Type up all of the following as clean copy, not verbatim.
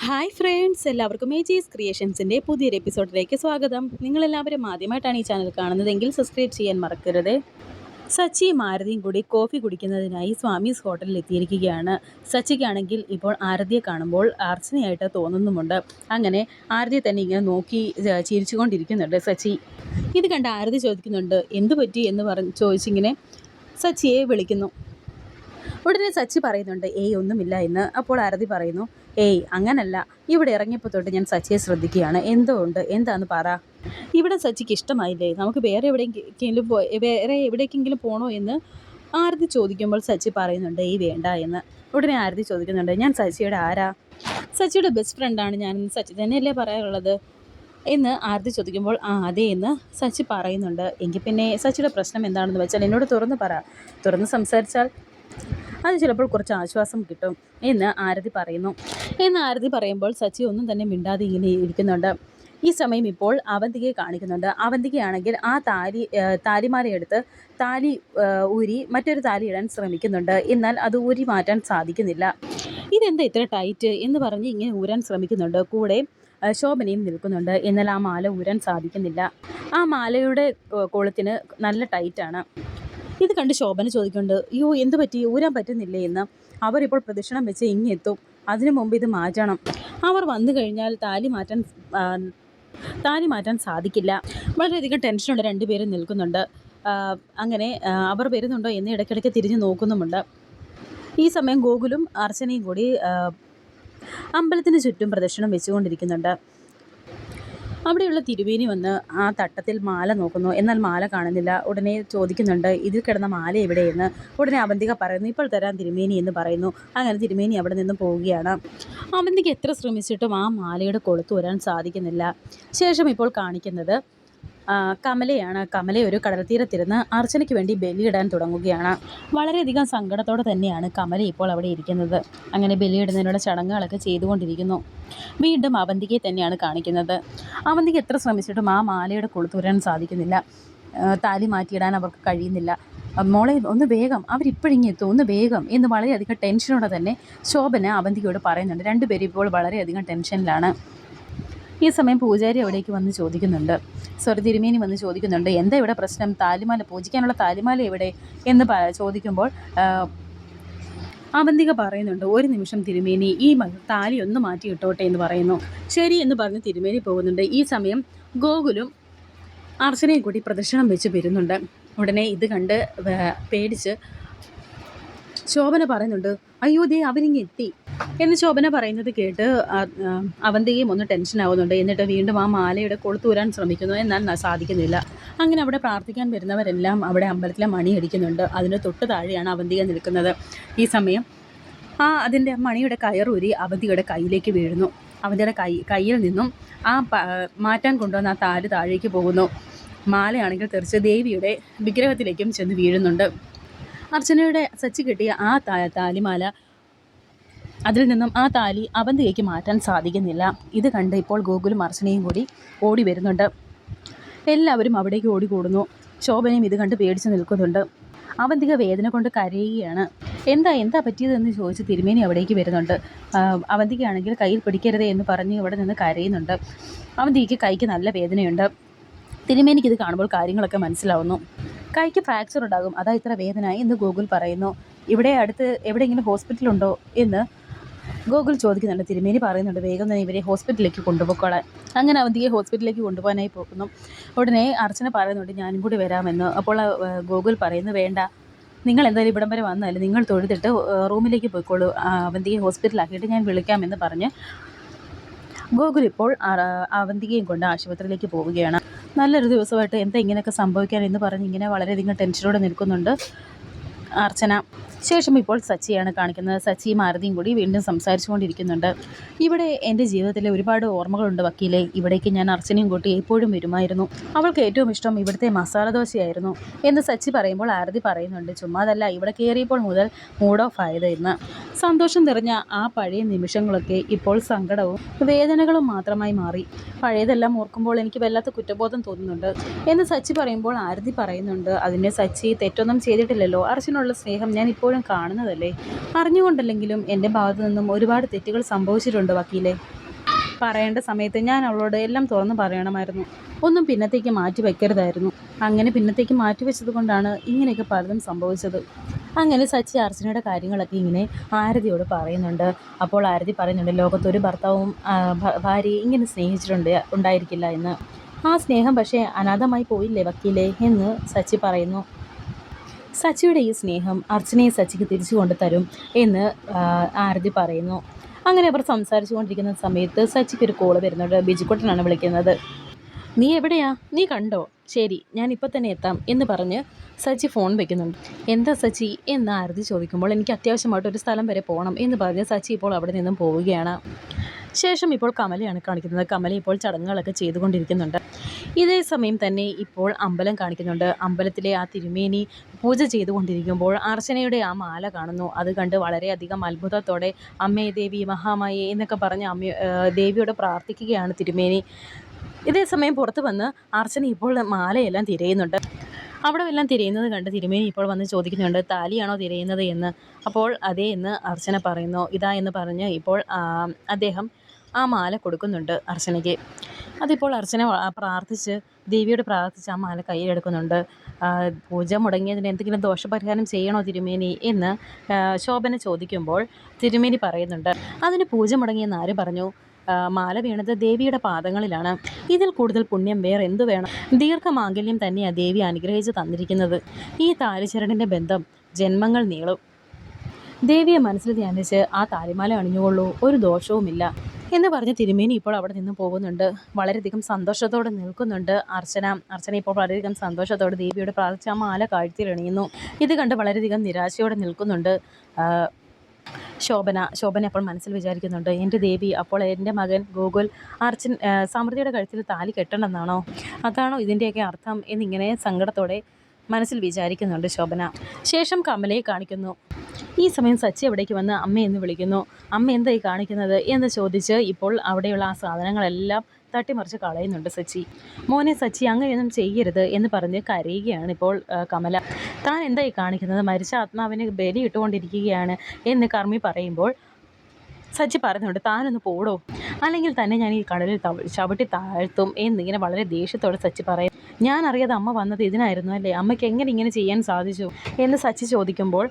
Hi friends, എല്ലാവർക്കും മേജീസ് ക്രിയേഷൻസിൻ്റെ പുതിയൊരു എപ്പിസോഡിലേക്ക് സ്വാഗതം. നിങ്ങളെല്ലാവരും ആദ്യമായിട്ടാണ് ഈ ചാനൽ കാണുന്നതെങ്കിൽ സബ്സ്ക്രൈബ് ചെയ്യാൻ മറക്കരുത്. സച്ചിയും ആരതിയും കൂടി കോഫി കുടിക്കുന്നതിനായി സ്വാമീസ് ഹോട്ടലിൽ എത്തിയിരിക്കുകയാണ്. സച്ചിക്കാണെങ്കിൽ ഇപ്പോൾ ആരതിയെ കാണുമ്പോൾ അർച്ചനയായിട്ട് തോന്നുന്നുമുണ്ട്. അങ്ങനെ ആരതിയെ തന്നെ ഇങ്ങനെ നോക്കി ചിരിച്ചുകൊണ്ടിരിക്കുന്നുണ്ട് സച്ചി. ഇത് കണ്ട് ആരതി ചോദിക്കുന്നുണ്ട്, എന്തു പറ്റി എന്ന് ചോദിച്ചിങ്ങനെ സച്ചിയെ വിളിക്കുന്നു. ഉടനെ സച്ചി പറയുന്നുണ്ട്, ഒന്നുമില്ല എന്ന്. അപ്പോൾ ആരതി പറയുന്നു, അങ്ങനല്ല, ഇവിടെ ഇറങ്ങിയപ്പോൾ തൊട്ട് ഞാൻ സച്ചിയെ ശ്രദ്ധിക്കുകയാണ്. എന്തോ ഉണ്ട്, എന്താന്ന് പറ. ഇവിടെ സച്ചിക്ക് ഇഷ്ടമായില്ലേ? നമുക്ക് വേറെ എവിടേക്കെങ്കിലും പോകണോ എന്ന് ആരതി ചോദിക്കുമ്പോൾ സച്ചി പറയുന്നുണ്ട്, വേണ്ട എന്ന്. ഉടനെ ആരതി ചോദിക്കുന്നുണ്ട്, ഞാൻ സച്ചിയുടെ ആരാ? സച്ചിയുടെ ബെസ്റ്റ് ഫ്രണ്ടാണ് ഞാൻ, സച്ചി തന്നെയല്ലേ പറയാറുള്ളത് എന്ന് ആരതി ചോദിക്കുമ്പോൾ അതെ എന്ന് സച്ചി പറയുന്നുണ്ട്. എങ്കിൽ പിന്നെ സച്ചിയുടെ പ്രശ്നം എന്താണെന്ന് വെച്ചാൽ എന്നോട് തുറന്ന് സംസാരിച്ചാൽ അത് ചിലപ്പോൾ കുറച്ച് ആശ്വാസം കിട്ടും എന്ന് ആരതി പറയുന്നു. ആരതി പറയുമ്പോൾ സച്ചി ഒന്നും തന്നെ മിണ്ടാതെ ഇങ്ങനെ ഇരിക്കുന്നുണ്ട്. ഈ സമയം ഇപ്പോൾ അവന്തികയെ കാണിക്കുന്നുണ്ട്. അവന്തികയാണെങ്കിൽ ആ താലിമാലയെടുത്ത് താലി ഊരി മറ്റൊരു താലി ഇടാൻ ശ്രമിക്കുന്നുണ്ട്. എന്നാൽ അത് ഊരി മാറ്റാൻ സാധിക്കുന്നില്ല. ഇതെന്താ ഇത്ര ടൈറ്റ് എന്ന് പറഞ്ഞ് ഇങ്ങനെ ഊരാൻ ശ്രമിക്കുന്നുണ്ട്. കൂടെ ശോഭനയും നിൽക്കുന്നുണ്ട്. എന്നാൽ ആ മാല ഊരാൻ സാധിക്കുന്നില്ല. ആ മാലയുടെ കൊളുത്തിന് നല്ല ടൈറ്റാണ്. ഇത് കണ്ട് ശോഭന ചോദിക്കുന്നുണ്ട്, എന്ത് പറ്റി, ഊരാൻ പറ്റുന്നില്ലേ എന്ന്. അവരിപ്പോൾ പ്രദക്ഷിണം വെച്ച് ഇങ്ങെത്തും, അതിനു മുമ്പ് ഇത് മാറ്റണം. അവർ വന്നു കഴിഞ്ഞാൽ താലി മാറ്റാൻ സാധിക്കില്ല. വളരെയധികം ടെൻഷനോടെ രണ്ടുപേരും നിൽക്കുന്നുണ്ട്. അങ്ങനെ അവർ വരുന്നുണ്ടോ എന്ന് ഇടയ്ക്കിടയ്ക്ക് തിരിഞ്ഞു നോക്കുന്നുമുണ്ട്. ഈ സമയം ഗോകുലും അർച്ചനയും കൂടി അമ്പലത്തിന് ചുറ്റും പ്രദക്ഷിണം വെച്ചുകൊണ്ടിരിക്കുന്നുണ്ട്. അവിടെയുള്ള തിരുവേനി വന്ന് ആ തട്ടത്തിൽ മാല നോക്കുന്നു. എന്നാൽ മാല കാണുന്നില്ല. ഉടനെ ചോദിക്കുന്നുണ്ട്, ഇതിൽ കിടന്ന മാല എവിടെയെന്ന്. ഉടനെ അവന്തിക പറയുന്നു, ഇപ്പോൾ തരാൻ തിരുമേനി എന്ന് പറയുന്നു. അങ്ങനെ തിരുമേനി അവിടെ നിന്ന് പോവുകയാണ്. അവന്തിക എത്ര ശ്രമിച്ചിട്ടും ആ മാലയുടെ കൊളുത്ത് വരാൻ സാധിക്കുന്നില്ല. ശേഷം ഇപ്പോൾ കാണിക്കുന്നത് കമലയാണ്. കമല ഒരു കടൽത്തീരത്തിരുന്ന് അർച്ചനയ്ക്ക് വേണ്ടി ബലിയിടാൻ തുടങ്ങുകയാണ്. വളരെയധികം സങ്കടത്തോടെ തന്നെയാണ് കമല ഇപ്പോൾ അവിടെ ഇരിക്കുന്നത്. അങ്ങനെ ബലിയിടുന്നതിനുള്ള ചടങ്ങുകളൊക്കെ ചെയ്തുകൊണ്ടിരിക്കുന്നു. വീണ്ടും അവന്തികയെ തന്നെയാണ് കാണിക്കുന്നത്. അവന്തിക എത്ര ശ്രമിച്ചിട്ടും ആ മാലയുടെ കൊളുത്ത് വരാൻ സാധിക്കുന്നില്ല. താലി മാറ്റിയിടാൻ അവർക്ക് കഴിയുന്നില്ല. മോളെ ഒന്ന് വേഗം, അവരിപ്പോഴിങ്ങെത്തും, ഒന്ന് വേഗം എന്ന് വളരെയധികം ടെൻഷനോടെ തന്നെ ശോഭന അവന്തികയോട് പറയുന്നുണ്ട്. രണ്ടുപേരും ഇപ്പോൾ വളരെയധികം ടെൻഷനിലാണ്. ഈ സമയം പൂജാരി അവിടേക്ക് വന്ന് ചോദിക്കുന്നുണ്ട്, തിരുമേനി വന്ന് ചോദിക്കുന്നുണ്ട്, എന്താ ഇവിടെ പ്രശ്നം, താലിമാല പൂജിക്കാനുള്ള താലിമാല എവിടെ എന്ന് ചോദിക്കുമ്പോൾ അവന്തിക പറയുന്നുണ്ട്, ഒരു നിമിഷം തിരുമേനി, ഈ താലി ഒന്ന് മാറ്റി ഇട്ടോട്ടെ എന്ന് പറയുന്നു. ശരി എന്ന് പറഞ്ഞ് തിരുമേനി പോകുന്നുണ്ട്. ഈ സമയം ഗോകുലും അർച്ചനയും കൂടി പ്രദക്ഷിണം വെച്ച് വരുന്നുണ്ട്. ഉടനെ ഇത് കണ്ട് പേടിച്ച് ശോഭന പറയുന്നുണ്ട്, അവരിങ്ങ് എത്തി എന്ന് ശോഭന പറയുന്നത് കേട്ട് അവന്തികയും ഒന്ന് ടെൻഷൻ ആവുന്നുണ്ട്. എന്നിട്ട് വീണ്ടും ആ മാലയുടെ കൊളുത്തൂരാൻ ശ്രമിക്കുന്നു. എന്നാൽ സാധിക്കുന്നില്ല. അങ്ങനെ അവിടെ പ്രാർത്ഥിക്കാൻ വരുന്നവരെല്ലാം അവിടെ അമ്പലത്തിലെ മണി അടിക്കുന്നുണ്ട്. അതിന് തൊട്ട് താഴെയാണ് അവന്തിക നിൽക്കുന്നത്. ഈ സമയം അതിൻ്റെ മണിയുടെ കയറൂരി അവന്തികയുടെ കയ്യിലേക്ക് വീഴുന്നു. അവന്തിയുടെ കയ്യിൽ നിന്നും മാറ്റാൻ കൊണ്ടുവന്ന ആ താല് താഴേക്ക് പോകുന്നു. മാലയാണെങ്കിൽ തെറിച്ച് ദേവിയുടെ വിഗ്രഹത്തിലേക്കും ചെന്ന് വീഴുന്നുണ്ട്. അർച്ചനയുടെ സച്ചി കിട്ടിയ ആ താലിമാല, അതിൽ നിന്നും ആ താലി അവന്തികയ്ക്ക് മാറ്റാൻ സാധിക്കുന്നില്ല. ഇത് കണ്ട് ഇപ്പോൾ ഗോകുലും അർച്ചനയും കൂടി ഓടി വരുന്നുണ്ട്. എല്ലാവരും അവിടേക്ക് ഓടിക്കൂടുന്നു. ശോഭനയും ഇത് കണ്ട് പേടിച്ച് നിൽക്കുന്നുണ്ട്. അവന്തിക വേദന കൊണ്ട് കരയുകയാണ്. എന്താ പറ്റിയതെന്ന് ചോദിച്ച് തിരുമേനി അവിടേക്ക് വരുന്നുണ്ട്. അവന്തികയാണെങ്കിൽ കയ്യിൽ പിടിക്കരുതേ എന്ന് പറഞ്ഞ് ഇവിടെ നിന്ന് കരയുന്നുണ്ട്. അവന്തികയ്ക്ക് കൈക്ക് നല്ല വേദനയുണ്ട്. തിരുമേനിക്ക് ഇത് കാണുമ്പോൾ കാര്യങ്ങളൊക്കെ മനസ്സിലാവുന്നു. കൈക്ക് ഫ്രാക്ചർ ഉണ്ടാകും, അതാ ഇത്ര വേദന എന്ന് ഗോകുൽ പറയുന്നു. ഇവിടെ അടുത്ത് എവിടെയെങ്കിലും ഹോസ്പിറ്റലുണ്ടോ എന്ന് ഗോകുൽ ചോദിക്കുന്നുണ്ട്. തിരുമേനി പറയുന്നുണ്ട്, വേഗം തന്നെ ഇവരെ ഹോസ്പിറ്റലിലേക്ക് കൊണ്ടുപോയിക്കോളാൻ. അങ്ങനെ അവന്തിയെ ഹോസ്പിറ്റലിലേക്ക് കൊണ്ടുപോകാനായി പോകുന്നു. ഉടനെ അർച്ചന പറയുന്നുണ്ട്, ഞാനും കൂടി വരാമെന്ന്. അപ്പോൾ ഗോകുൽ പറയുന്നു, വേണ്ട, നിങ്ങൾ എന്തായാലും ഇവിടം വരെ വന്നല്ലേ, നിങ്ങൾ തൊഴുതിട്ട് റൂമിലേക്ക് പോയിക്കോളൂ, അവന്തിയെ ഹോസ്പിറ്റലാക്കിയിട്ട് ഞാൻ വിളിക്കാമെന്ന് പറഞ്ഞ് ഗോകുൽ ഇപ്പോൾ അവന്തികയും കൊണ്ട് ആശുപത്രിയിലേക്ക് പോവുകയാണ്. നല്ലൊരു ദിവസമായിട്ട് എന്താ ഇങ്ങനെയൊക്കെ സംഭവിക്കാൻ എന്ന് പറഞ്ഞ് ഇങ്ങനെ വളരെയധികം ടെൻഷനോടെ നിൽക്കുന്നുണ്ട് അർച്ചന. ശേഷം ഇപ്പോൾ സച്ചിയാണ് കാണിക്കുന്നത്. സച്ചിയും ആരതിയും കൂടി വീണ്ടും സംസാരിച്ചു കൊണ്ടിരിക്കുന്നുണ്ട്. ഇവിടെ എൻ്റെ ജീവിതത്തിലെ ഒരുപാട് ഓർമ്മകളുണ്ട് വക്കീലെ. ഇവിടേക്ക് ഞാൻ അർച്ചനയും കൂട്ടി എപ്പോഴും വരുമായിരുന്നു. അവൾക്ക് ഏറ്റവും ഇഷ്ടം ഇവിടുത്തെ മസാല ദോശയായിരുന്നു എന്ന് സച്ചി പറയുമ്പോൾ ആരതി പറയുന്നുണ്ട്, ചുമ്മാതല്ല, ഇവിടെ കയറിയപ്പോൾ മുതൽ മൂഡ് ഓഫ് ആയത് എന്ന്. സന്തോഷം നിറഞ്ഞ ആ പഴയ നിമിഷങ്ങളൊക്കെ ഇപ്പോൾ സങ്കടവും വേദനകളും മാത്രമായി മാറി. പഴയതെല്ലാം ഓർക്കുമ്പോൾ എനിക്ക് വല്ലാത്ത കുറ്റബോധം തോന്നുന്നുണ്ട് എന്ന് സച്ചി പറയുമ്പോൾ ആരതി പറയുന്നുണ്ട്, അതിൻ്റെ സച്ചി തെറ്റൊന്നും ചെയ്തിട്ടില്ലല്ലോ, അർച്ചനുള്ള സ്നേഹം ഞാൻ ഇപ്പോഴും കാണുന്നതല്ലേ. അറിഞ്ഞുകൊണ്ടല്ലെങ്കിലും എൻ്റെ ഭാഗത്തു നിന്നും ഒരുപാട് തെറ്റുകൾ സംഭവിച്ചിട്ടുണ്ട് വക്കീലെ. പറയേണ്ട സമയത്ത് ഞാൻ അവളോട് എല്ലാം തുറന്ന് പറയണമായിരുന്നു. ഒന്നും പിന്നത്തേക്ക് മാറ്റി വയ്ക്കരുതായിരുന്നു. അങ്ങനെ പിന്നത്തേക്ക് മാറ്റി വെച്ചത് കൊണ്ടാണ് ഇങ്ങനെയൊക്കെ പലതും സംഭവിച്ചത്. അങ്ങനെ സച്ചി അർച്ചനയുടെ കാര്യങ്ങളൊക്കെ ഇങ്ങനെ ആരതിയോട് പറയുന്നുണ്ട്. അപ്പോൾ ആരതി പറയുന്നുണ്ട്, ലോകത്തൊരു ഭർത്താവും ഭാര്യയെ ഇങ്ങനെ ഉണ്ടായിരിക്കില്ല എന്ന്. ആ സ്നേഹം പക്ഷേ അനാഥമായി പോയില്ലേ വക്കീലേ എന്ന് സച്ചി പറയുന്നു. സച്ചിയുടെ ഈ സ്നേഹം അർച്ചനയെ സച്ചിക്ക് തിരിച്ചു കൊണ്ടു തരും എന്ന് ആരതി പറയുന്നു. അങ്ങനെ അവർ സംസാരിച്ചു കൊണ്ടിരിക്കുന്ന സമയത്ത് സച്ചിക്കൊരു കോള് വരുന്നുണ്ട്. ബിജുക്കുട്ടനാണ് വിളിക്കുന്നത്. നീ എവിടെയാ? നീ കണ്ടോ? ശരി, ഞാൻ ഇപ്പോൾ തന്നെ എത്താം എന്ന് പറഞ്ഞ് സച്ചി ഫോൺ വെക്കുന്നുണ്ട്. എന്താ സച്ചി എന്ന് ആരതി ചോദിക്കുമ്പോൾ, എനിക്ക് അത്യാവശ്യമായിട്ട് ഒരു സ്ഥലം വരെ പോകണം എന്ന് പറഞ്ഞ് സച്ചി ഇപ്പോൾ അവിടെ നിന്നും പോവുകയാണ്. ശേഷം ഇപ്പോൾ കമലയാണ് കാണിക്കുന്നത്. കമല ഇപ്പോൾ ചടങ്ങുകളൊക്കെ ചെയ്തുകൊണ്ടിരിക്കുന്നുണ്ട്. ഇതേ സമയം തന്നെ ഇപ്പോൾ അമ്പലം കാണിക്കുന്നുണ്ട്. അമ്പലത്തിലെ ആ തിരുമേനി പൂജ ചെയ്തുകൊണ്ടിരിക്കുമ്പോൾ അർച്ചനയുടെ ആ മാല കാണുന്നു. അത് കണ്ട് വളരെയധികം അത്ഭുതത്തോടെ അമ്മേ ദേവി മഹാമായേ എന്നൊക്കെ പറഞ്ഞ് ദേവിയോട് പ്രാർത്ഥിക്കുകയാണ് തിരുമേനി. ഇതേ സമയം പുറത്ത് വന്ന് അർച്ചന ഇപ്പോൾ മാലയെല്ലാം തിരയുന്നുണ്ട്. അവിടെ എല്ലാം തിരയുന്നത് കണ്ട് തിരുമേനി ഇപ്പോൾ വന്ന് ചോദിക്കുന്നുണ്ട്, താലിയാണോ തിരയുന്നത് എന്ന്. അപ്പോൾ അതേ എന്ന് അർച്ചന പറയുന്നു. ഇതാ എന്ന് പറഞ്ഞ് ഇപ്പോൾ അദ്ദേഹം ആ മാല കൊടുക്കുന്നുണ്ട് അർച്ചനയ്ക്ക്. അതിപ്പോൾ അർച്ചന പ്രാർത്ഥിച്ച് ദേവിയോട് പ്രാർത്ഥിച്ച് ആ മാല കയ്യിലെടുക്കുന്നുണ്ട്. പൂജ മുടങ്ങിയതിന് എന്തെങ്കിലും ദോഷപരിഹാരം ചെയ്യണോ തിരുമേനി എന്ന് ശോഭന ചോദിക്കുമ്പോൾ തിരുമേനി പറയുന്നുണ്ട്, അതിന് പൂജ മുടങ്ങിയെന്ന് ആര് പറഞ്ഞു? മാല വീണത് ദേവിയുടെ പാദങ്ങളിലാണ്. ഇതിൽ കൂടുതൽ പുണ്യം വേറെ എന്തു വേണം? ദീർഘമാംഗല്യം തന്നെയാണ് ദേവി അനുഗ്രഹിച്ച് തന്നിരിക്കുന്നത്. ഈ താലിച്ചരടിൻ്റെ ബന്ധം ജന്മങ്ങൾ നീളും. ദേവിയെ മനസ്സിൽ ധ്യാനിച്ച് ആ താലിമാല അണിഞ്ഞുകൊള്ളൂ, ഒരു ദോഷവുമില്ല എന്ന് പറഞ്ഞ് തിരുമേനി ഇപ്പോൾ അവിടെ നിന്ന് പോകുന്നുണ്ട്. വളരെയധികം സന്തോഷത്തോടെ നിൽക്കുന്നുണ്ട് അർച്ചന ഇപ്പോൾ വളരെയധികം സന്തോഷത്തോടെ ദേവിയോട് പ്രാർത്ഥിച്ച് ആ മാല കാഴ്ത്തിയിണിയുന്നു. ഇത് കണ്ട് വളരെയധികം നിരാശയോടെ നിൽക്കുന്നുണ്ട് ശോഭന അപ്പോൾ മനസ്സിൽ വിചാരിക്കുന്നുണ്ട്, എൻ്റെ ദേവി, അപ്പോൾ എൻ്റെ മകൻ ഗോകുൽ സമൃദ്ധിയുടെ കഴുത്തിൽ താലി കെട്ടണമെന്നാണോ? അതാണോ ഇതിൻ്റെയൊക്കെ അർത്ഥം എന്നിങ്ങനെ സങ്കടത്തോടെ മനസ്സിൽ വിചാരിക്കുന്നുണ്ട് ശോഭന. ശേഷം കമലയെ കാണിക്കുന്നു. ഈ സമയം സച്ചി അവിടേക്ക് വന്ന് അമ്മയെന്ന് വിളിക്കുന്നു. അമ്മ എന്തായി കാണിക്കുന്നത് എന്ന് ചോദിച്ച് ഇപ്പോൾ അവിടെയുള്ള ആ സാധനങ്ങളെല്ലാം തട്ടിമറിച്ച് കളയുന്നുണ്ട് സച്ചി. മോനെ സച്ചി, അങ്ങനെയൊന്നും ചെയ്യരുത് എന്ന് പറഞ്ഞ് കരയുകയാണ് ഇപ്പോൾ കമല. താൻ എന്തായി കാണിക്കുന്നത്? മരിച്ച ആത്മാവിന് ബലി ഇട്ടുകൊണ്ടിരിക്കുകയാണ് എന്ന് കർമ്മി പറയുമ്പോൾ സച്ചി പറയുന്നുണ്ട്, താനൊന്ന് പോടോ, അല്ലെങ്കിൽ തന്നെ ഞാൻ ഈ കടലിൽ ചവിട്ടി താഴ്ത്തും എന്നിങ്ങനെ വളരെ ദേഷ്യത്തോടെ സച്ചി പറയും. ഞാൻ അറിയാതെ അമ്മ വന്നത് ഇതിനായിരുന്നു അല്ലേ? അമ്മയ്ക്ക് എങ്ങനെ ഇങ്ങനെ ചെയ്യാൻ സാധിച്ചു എന്ന് സച്ചി ചോദിക്കുമ്പോൾ,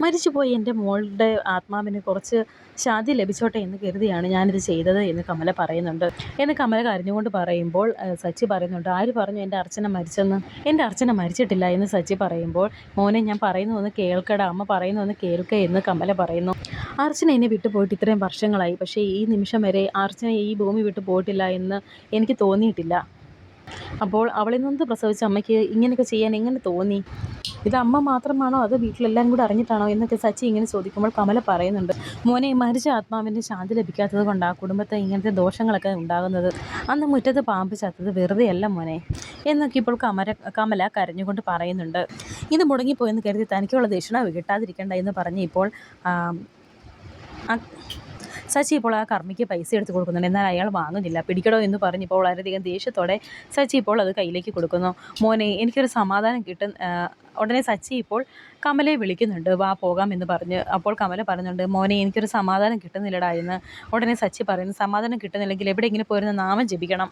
മരിച്ചുപോയി എൻ്റെ മോളുടെ ആത്മാവിന് കുറച്ച് ശാന്തി ലഭിച്ചോട്ടെ എന്ന് കരുതിയാണ് ഞാനിത് ചെയ്തത് എന്ന് കമല പറയുന്നുണ്ട്. എന്ന് കമല കരഞ്ഞുകൊണ്ട് പറയുമ്പോൾ സച്ചി പറയുന്നുണ്ട്, ആര് പറഞ്ഞു എൻ്റെ അർച്ചന മരിച്ചെന്ന്? എൻ്റെ അർച്ചന മരിച്ചിട്ടില്ല എന്ന് സച്ചി പറയുമ്പോൾ, മോനെ ഞാൻ പറയുന്നു ഒന്ന് കേൾക്കടാ, അമ്മ പറയുന്നു ഒന്ന് കേൾക്ക എന്ന് കമല പറയുന്നു. അർച്ചന എന്നെ വിട്ടു പോയിട്ട് ഇത്രയും വർഷങ്ങളായി, പക്ഷേ ഈ നിമിഷം വരെ അർച്ചന ഈ ഭൂമി വിട്ടു പോയിട്ടില്ല എന്ന് എനിക്ക് തോന്നിയിട്ടില്ല. അപ്പോൾ അവളിൽ നിന്ന് പ്രസവിച്ച അമ്മയ്ക്ക് ഇങ്ങനെയൊക്കെ ചെയ്യാൻ എങ്ങനെ തോന്നി? ഇത് അമ്മ മാത്രമാണോ അതോ വീട്ടിലെല്ലാവരും കൂടെ അറിഞ്ഞിട്ടാണോ എന്നൊക്കെ സച്ചി ഇങ്ങനെ ചോദിക്കുമ്പോൾ കമല പറയുന്നുണ്ട്, മോനെ, മരിച്ച ആത്മാവിൻ്റെ ശാന്തി ലഭിക്കാത്തത് കൊണ്ട് ആ കുടുംബത്തെ ഇങ്ങനത്തെ ദോഷങ്ങളൊക്കെ ഉണ്ടാകുന്നത്. അന്ന് മുറ്റത്ത് പാമ്പ് ചത്തത് വെറുതെ അല്ല മോനെ എന്നൊക്കെ ഇപ്പോൾ കമല കരഞ്ഞുകൊണ്ട് പറയുന്നുണ്ട്. ഇത് മുടങ്ങിപ്പോയെന്ന് കരുതി തനിക്കുള്ള ദക്ഷിണ കിട്ടാതിരിക്കേണ്ട എന്ന് പറഞ്ഞ് ഇപ്പോൾ സച്ചി ഇപ്പോൾ ആ കർമ്മിക്ക് പൈസ എടുത്ത് കൊടുക്കുന്നുണ്ട്. എന്നാൽ അയാൾ വാങ്ങുന്നില്ല. പിടിക്കടോ എന്ന് പറഞ്ഞിപ്പോൾ വളരെയധികം ദേഷ്യത്തോടെ സച്ചി ഇപ്പോൾ അത് കയ്യിലേക്ക് കൊടുക്കുന്നു. മോനെ, എനിക്കൊരു സമാധാനം കിട്ടും. ഉടനെ സച്ചി ഇപ്പോൾ കമലയെ വിളിക്കുന്നുണ്ട്, വാ പോകാം എന്ന് പറഞ്ഞ്. അപ്പോൾ കമല പറയുന്നുണ്ട്, മോനെ, എനിക്കൊരു സമാധാനം കിട്ടുന്നില്ലടാ എന്ന്. ഉടനെ സച്ചി പറയുന്നു, സമാധാനം കിട്ടുന്നില്ലെങ്കിൽ എവിടെയെങ്കിലും പോയിരുന്ന നാമം ജപിക്കണം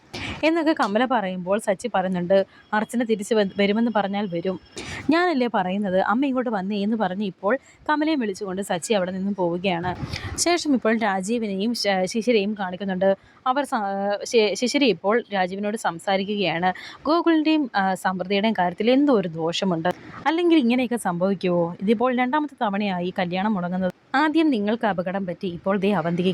എന്നൊക്കെ കമല പറയുമ്പോൾ സച്ചി പറയുന്നുണ്ട്, അർച്ചന തിരിച്ച് വരുമെന്ന് പറഞ്ഞാൽ വരും, ഞാനല്ലേ പറയുന്നത്, അമ്മ ഇങ്ങോട്ട് വന്നേ എന്ന് പറഞ്ഞ് ഇപ്പോൾ കമലയെ വിളിച്ചുകൊണ്ട് സച്ചി അവിടെ നിന്നും പോവുകയാണ്. ശേഷം ഇപ്പോൾ രാജീവിനെയും ശിശിരയും കാണിക്കുന്നുണ്ട്. അവർ ശിശിര ഇപ്പോൾ രാജീവിനോട് സംസാരിക്കുകയാണ്. ഗോകുലിൻ്റെയും സമൃദ്ധിയുടെയും കാര്യത്തിൽ എന്തോ ഒരു ദോഷമുണ്ട്, അല്ലെങ്കിൽ ഇങ്ങനെയൊക്കെ സംഭവിക്കുമോ? ഇതിപ്പോൾ രണ്ടാമത്തെ തവണയായി കല്യാണം മുടങ്ങുന്നത്. ആദ്യം നിങ്ങൾക്ക് അപകടം പറ്റി, ഇപ്പോൾ ദേ അവന്തിക.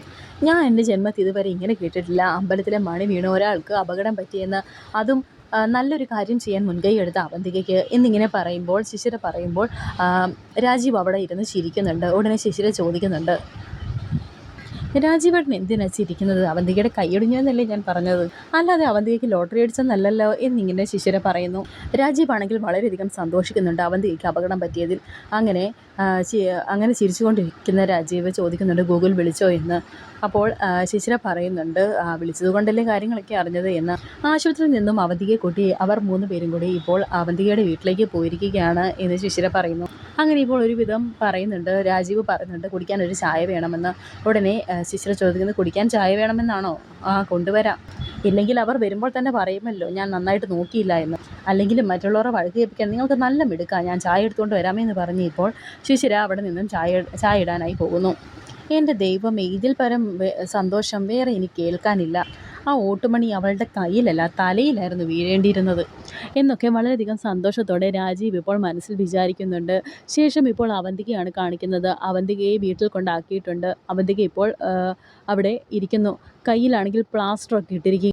ഞാൻ എൻ്റെ ജന്മത്തിൽ ഇതുവരെ ഇങ്ങനെ കേട്ടിട്ടില്ല. അമ്പലത്തിലെ മണി വീണ ഒരാൾക്ക് അപകടം പറ്റിയെന്ന്, അതും നല്ലൊരു കാര്യം ചെയ്യാൻ മുൻകൈ എടുത്ത അവന്തികയ്ക്ക് എന്നിങ്ങനെ പറയുമ്പോൾ ശിശിര പറയുമ്പോൾ രാജീവ് അവിടെ ഇരുന്ന് ചിരിക്കുന്നുണ്ട്. ഉടനെ ശിശിര ചോദിക്കുന്നുണ്ട്, രാജീവേട്ടൻ എന്തിനാ ചിരിക്കുന്നത്? അവന്തികയുടെ കൈയൊടിഞ്ഞു എന്നല്ലേ ഞാൻ പറഞ്ഞത്, അല്ലാതെ അവന്തികയ്ക്ക് ലോട്ടറി അടിച്ചെന്നല്ലല്ലോ എന്നിങ്ങനെ ശിശിര പറയുന്നു. രാജീവ് ആണെങ്കിൽ വളരെയധികം സന്തോഷിക്കുന്നുണ്ട് അവന്തികയ്ക്ക് അപകടം പറ്റിയതിൽ. അങ്ങനെ അങ്ങനെ ചിരിച്ചുകൊണ്ടിരിക്കുന്ന രാജീവ് ചോദിക്കുന്നുണ്ട് ഗൂഗിൾ വിളിച്ചോ എന്ന്. അപ്പോൾ ശിശിര പറയുന്നുണ്ട് വിളിച്ചത് കൊണ്ടല്ലേ കാര്യങ്ങളൊക്കെ അറിഞ്ഞത് എന്ന്. ആശുപത്രിയിൽ നിന്നും അവന്തികയെ കൂട്ടി അവർ 3 പേരും കൂടി ഇപ്പോൾ അവന്തികയുടെ വീട്ടിലേക്ക് പോയിരിക്കുകയാണ് എന്ന് ശിശിര പറയുന്നു. അങ്ങനെ ഇപ്പോൾ ഒരുവിധം പറയുന്നുണ്ട്, രാജീവ് പറയുന്നുണ്ട് കുടിക്കാൻ ഒരു ചായ വേണമെന്ന്. ഉടനെ ശിശിര ചോദിക്കുന്നത് കുടിക്കാൻ ചായ വേണമെന്നാണോ? കൊണ്ടുവരാം. ഇല്ലെങ്കിൽ അവർ വരുമ്പോൾ തന്നെ പറയുമല്ലോ ഞാൻ നന്നായിട്ട് നോക്കിയില്ല എന്ന്. അല്ലെങ്കിലും മറ്റുള്ളവരെ വഴക്ക് കേൾപ്പിക്കാൻ നിങ്ങൾക്ക് നല്ല മിടുക്കാം, ഞാൻ ചായ എടുത്തുകൊണ്ട് വരാമെന്ന് പറഞ്ഞ് ഇപ്പോൾ ശിശിര അവിടെ നിന്നും ചായ ഇടാനായി പോകുന്നു. എൻ്റെ ദൈവമേ, ഇതിൽ പരം സന്തോഷം വേറെ എനിക്ക് കേൾക്കാനില്ല. ആ ഓട്ടുമണി അവളുടെ കയ്യിലല്ല തലയിലായിരുന്നു വീഴേണ്ടിയിരുന്നത് എന്നൊക്കെ വളരെയധികം സന്തോഷത്തോടെ രാജീവ് ഇപ്പോൾ മനസ്സിൽ വിചാരിക്കുന്നുണ്ട്. ശേഷം ഇപ്പോൾ അവന്തികയാണ് കാണിക്കുന്നത്. അവന്തികയെ വീട്ടിൽ കൊണ്ടാക്കിയിട്ടുണ്ട്. അവന്തിക ഇപ്പോൾ അവിടെ ഇരിക്കുന്നു. കയ്യിലാണെങ്കിൽ പ്ലാസ്റ്ററൊക്കെ ഇട്ടിരിക്കുക.